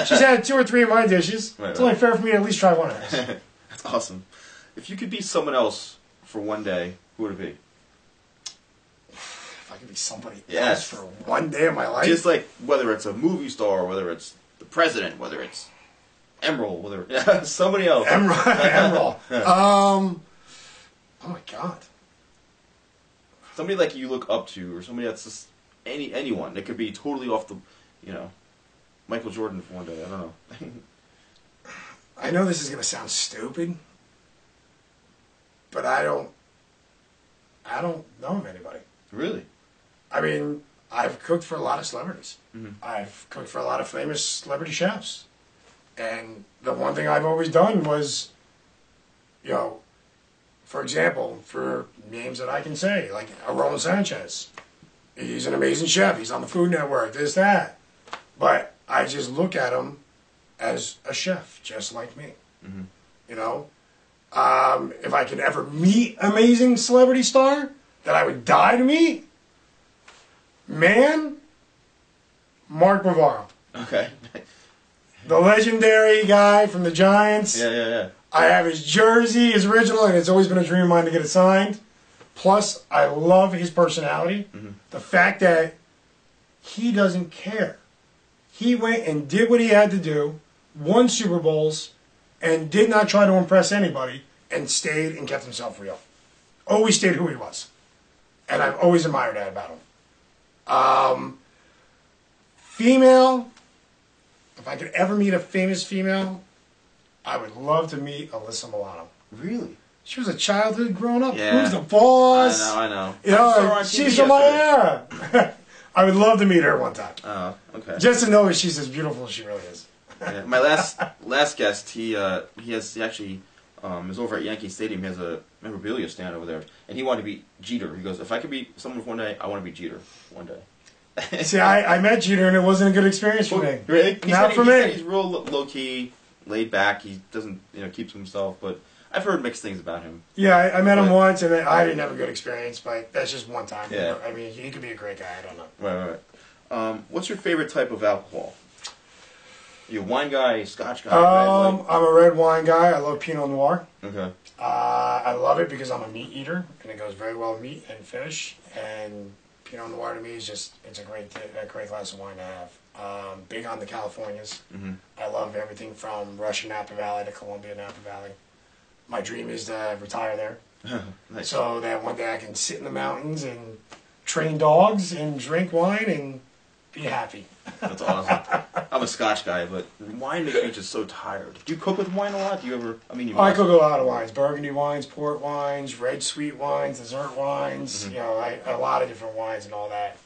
She's had 2 or 3 of my dishes. It's only fair for me to at least try one of hers. That's awesome. If you could be someone else for one day, who would it be? If I could be somebody else for one day of my life? Just like whether it's a movie star, whether it's the president, whether it's Emerald, whether somebody else. Emerald. Oh my God. Somebody like you look up to, or somebody that's just anyone. It could be totally off the, Michael Jordan for one day. I don't know. I know this is going to sound stupid, but I don't know of anybody. Really? I mean, I've cooked for a lot of celebrities. Mm-hmm. I've cooked for a lot of famous celebrity chefs. And the one thing I've always done was, for example, for names that I can say, like Roland Sanchez. He's an amazing chef. He's on the Food Network, this, that. But I just look at him as a chef, just like me. Mm-hmm. If I could ever meet an amazing celebrity star that I would die to meet, Mark Bavaro. Okay. The legendary guy from the Giants. Yeah. I have his jersey, his original, and it's always been a dream of mine to get it signed. Plus, I love his personality. Mm-hmm. The fact that he doesn't care. He went and did what he had to do, won Super Bowls, and did not try to impress anybody, and stayed and kept himself real. Always stayed who he was. And I've always admired that about him. Female, if I could ever meet a famous female, I would love to meet Alyssa Milano. Really? She was a childhood growing up. Yeah. Who's the boss? I know. She's from my era. I would love to meet her one time. Oh, okay. Just to know that she's as beautiful as she really is. Yeah. My last guest, he actually is over at Yankee Stadium. He has a memorabilia stand over there, and he wanted to be Jeter. He goes, if I could be someone for one day, I want to be Jeter one day. See, I met Jeter, and it wasn't a good experience for me. Really? Not for me. He's real low key, laid back. He doesn't, keeps to himself. But I've heard mixed things about him. Yeah, I met him once, and I didn't have a good experience. But that's just one time. Yeah. I mean, he could be a great guy. I don't know. Right. What's your favorite type of alcohol? You a wine guy, Scotch guy? I'm a red wine guy. I love Pinot Noir. Okay. I love it because I'm a meat eater, and it goes very well with meat and fish. And Pinot Noir to me is it's a great glass of wine to have. Big on the Californias. Mm-hmm. I love everything from Russian Napa Valley to Colombia Napa Valley. My dream is to retire there. Nice. So that one day I can sit in the mountains and train dogs and drink wine and be happy. That's awesome. I'm a Scotch guy, but wine makes me just so tired. Do you cook with wine a lot? Do you ever? I cook a lot of wines: burgundy wines, port wines, red sweet wines, dessert wines. Mm-hmm. A lot of different wines and all that.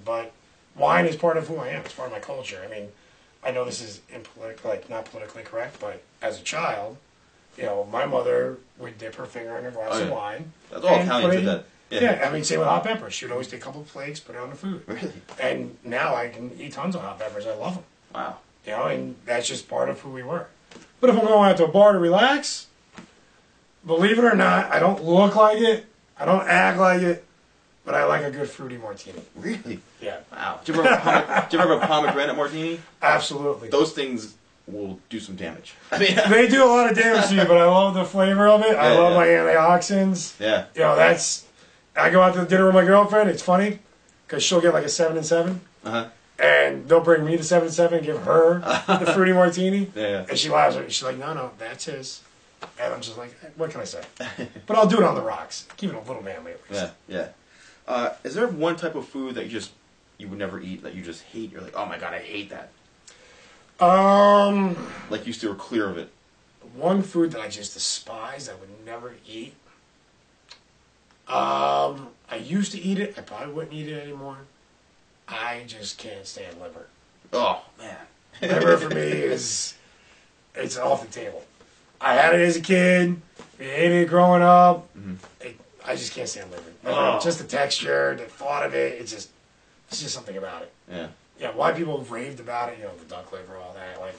But wine is part of who I am. It's part of my culture. I mean, I know this is not politically correct, but as a child, my mother would dip her finger in a glass of wine. That's all Italians did that. Yeah, I mean, same with hot peppers. She would always take a couple of flakes, put it on the food. Really? And now I can eat tons of hot peppers. I love them. Wow. And that's just part of who we were. But if I'm going out to a bar to relax, believe it or not, I don't look like it. I don't act like it. But I like a good fruity martini. Really? Yeah. Wow. Do you ever have a pomegranate martini? Absolutely. Those things will do some damage. I mean, they do a lot of damage to you, but I love the flavor of it. I love my antioxidants. Yeah. I go out to dinner with my girlfriend. It's funny because she'll get like a 7 and 7, and they'll bring me the 7 and 7 and give her the fruity martini. Yeah. And she laughs. She's like, "No, that's his." And I'm just like, "What can I say?" But I'll do it on the rocks. Keep it a little manly at least. Yeah. Is there one type of food that you would never eat that you just hate? You're like, oh my god, I hate that. Like you still clear of it. One food that I just despise, I would never eat. I used to eat it. I probably wouldn't eat it anymore. I just can't stand liver. Oh, man. Liver for me it's off the table. I had it as a kid. We ate it growing up. Mm-hmm. I just can't stand liver. Oh. Just the texture, the thought of it. It's just something about it. Yeah. Yeah. Why people raved about it? You know, the duck liver, all that. Like,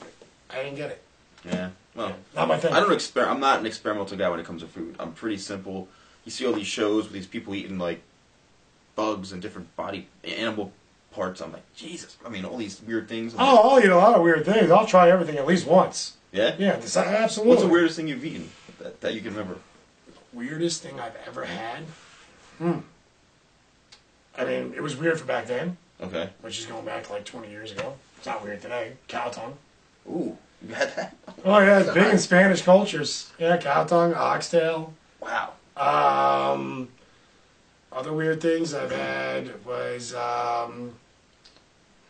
I didn't get it. Yeah. Well, not my thing. I'm not an experimental guy when it comes to food. I'm pretty simple. You see all these shows with these people eating like bugs and different body animal parts. I'm like, Jesus. I mean, all these weird things. I'll eat a lot of weird things. I'll try everything at least once. Yeah? Yeah, absolutely. What's the weirdest thing you've eaten that you can remember? Weirdest thing I've ever had? I mean, it was weird for back then. Okay. Which is going back like 20 years ago. It's not weird today. Cow tongue. Ooh, you had that? Oh, yeah, it's big in Spanish cultures. Yeah, cow tongue, oxtail. Wow. Other weird things I've had was, I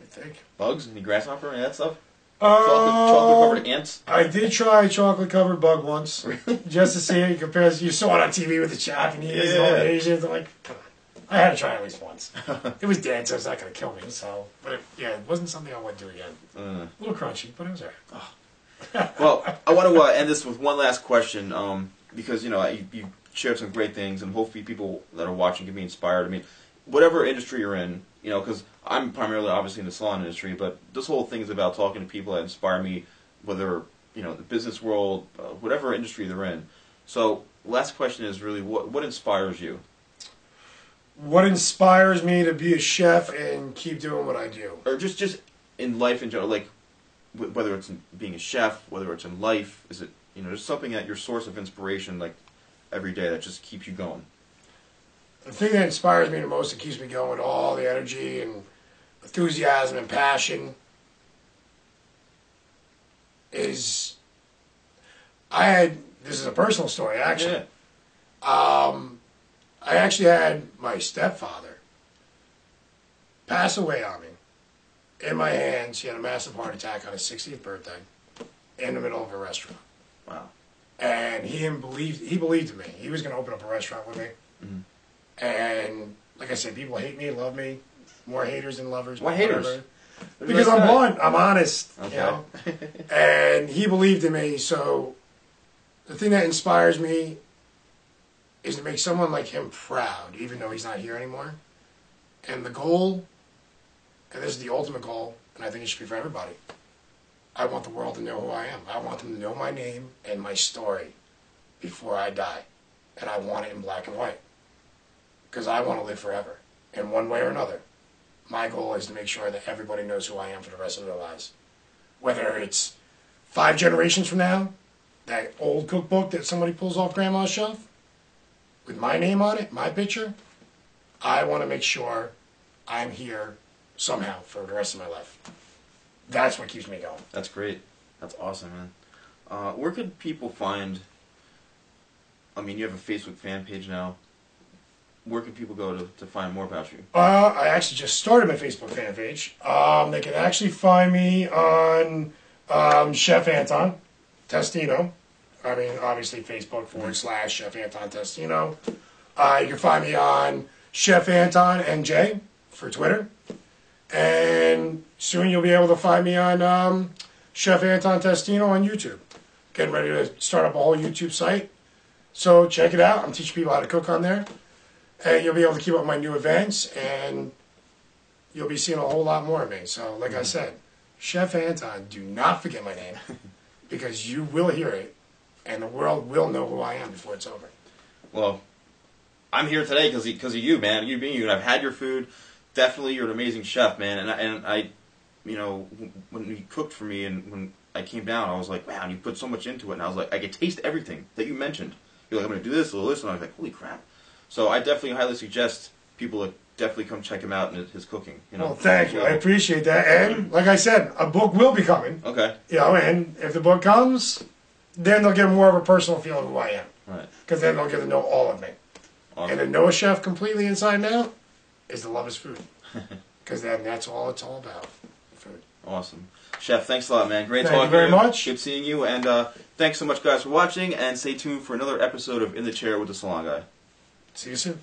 think. Bugs? Any grasshopper? Any of that stuff? Chocolate covered ants? I did try chocolate covered bug once. Really? Just to see it compared. You saw it on TV with the Japanese and all the Asians. I'm like, come on. I had to try it at least once. It was dead, so it's not going to kill me. So, but it wasn't something I would do again. A little crunchy, but it was alright. Oh. Well, I want to end this with one last question, because you shared some great things, and hopefully people that are watching can be inspired. I mean, whatever industry you're in, because I'm primarily obviously in the salon industry, but this whole thing is about talking to people that inspire me, whether the business world, whatever industry they're in. So, last question is really, what inspires you? What inspires me to be a chef and keep doing what I do? Or just in life in general, like whether it's in being a chef, whether it's in life, is it just something that your source of inspiration, like every day, that just keeps you going? The thing that inspires me the most, that keeps me going, all the energy and enthusiasm and passion, is this is a personal story actually. Yeah. I actually had my stepfather pass away on me in my hands. He had a massive heart attack on his 60th birthday in the middle of a restaurant. Wow. And he believed in me. He was going to open up a restaurant with me. Mm-hmm. And like I said, people hate me, love me. More haters than lovers. Why haters? Because I'm blunt. I'm honest. Okay. And he believed in me. So the thing that inspires me is to make someone like him proud, even though he's not here anymore. And the goal, and this is the ultimate goal, and I think it should be for everybody, I want the world to know who I am. I want them to know my name and my story before I die. And I want it in black and white. Because I want to live forever, in one way or another. My goal is to make sure that everybody knows who I am for the rest of their lives. Whether it's 5 generations from now, that old cookbook that somebody pulls off grandma's shelf, with my name on it, my picture, I want to make sure I'm here somehow for the rest of my life. That's what keeps me going. That's great. That's awesome, man. Where could people find, you have a Facebook fan page now. Where can people go to find more about you? I actually just started my Facebook fan page. They can actually find me on Chef Anton Testino. Obviously Facebook / Chef Anton Testino. You can find me on Chef Anton NJ for Twitter. And soon you'll be able to find me on Chef Anton Testino on YouTube. Getting ready to start up a whole YouTube site. So check it out. I'm teaching people how to cook on there. And you'll be able to keep up my new events, and you'll be seeing a whole lot more of me. So, like I said, Chef Anton, do not forget my name, because you will hear it, and the world will know who I am before it's over. Well, I'm here today because of you, man. You being you, and I've had your food. Definitely, you're an amazing chef, man. And I, when you cooked for me, and when I came down, I was like, wow, you put so much into it, and I was like, I could taste everything that you mentioned. You're like, I'm going to do this, a little this, and I was like, holy crap. So I definitely highly suggest people to definitely come check him out and his cooking. Well, thank you. I appreciate that. And like I said, a book will be coming. Okay. And if the book comes, then they'll get more of a personal feel of who I am. Right. Because then they'll get to know all of me. Awesome. And to know a chef completely inside and out is to love his food. Because then that's all it's all about. Food. Awesome. Chef, thanks a lot, man. Great talking. Thank you very much. Good seeing you. And thanks so much, guys, for watching. And stay tuned for another episode of In the Chair with the Salon Guy. See you soon.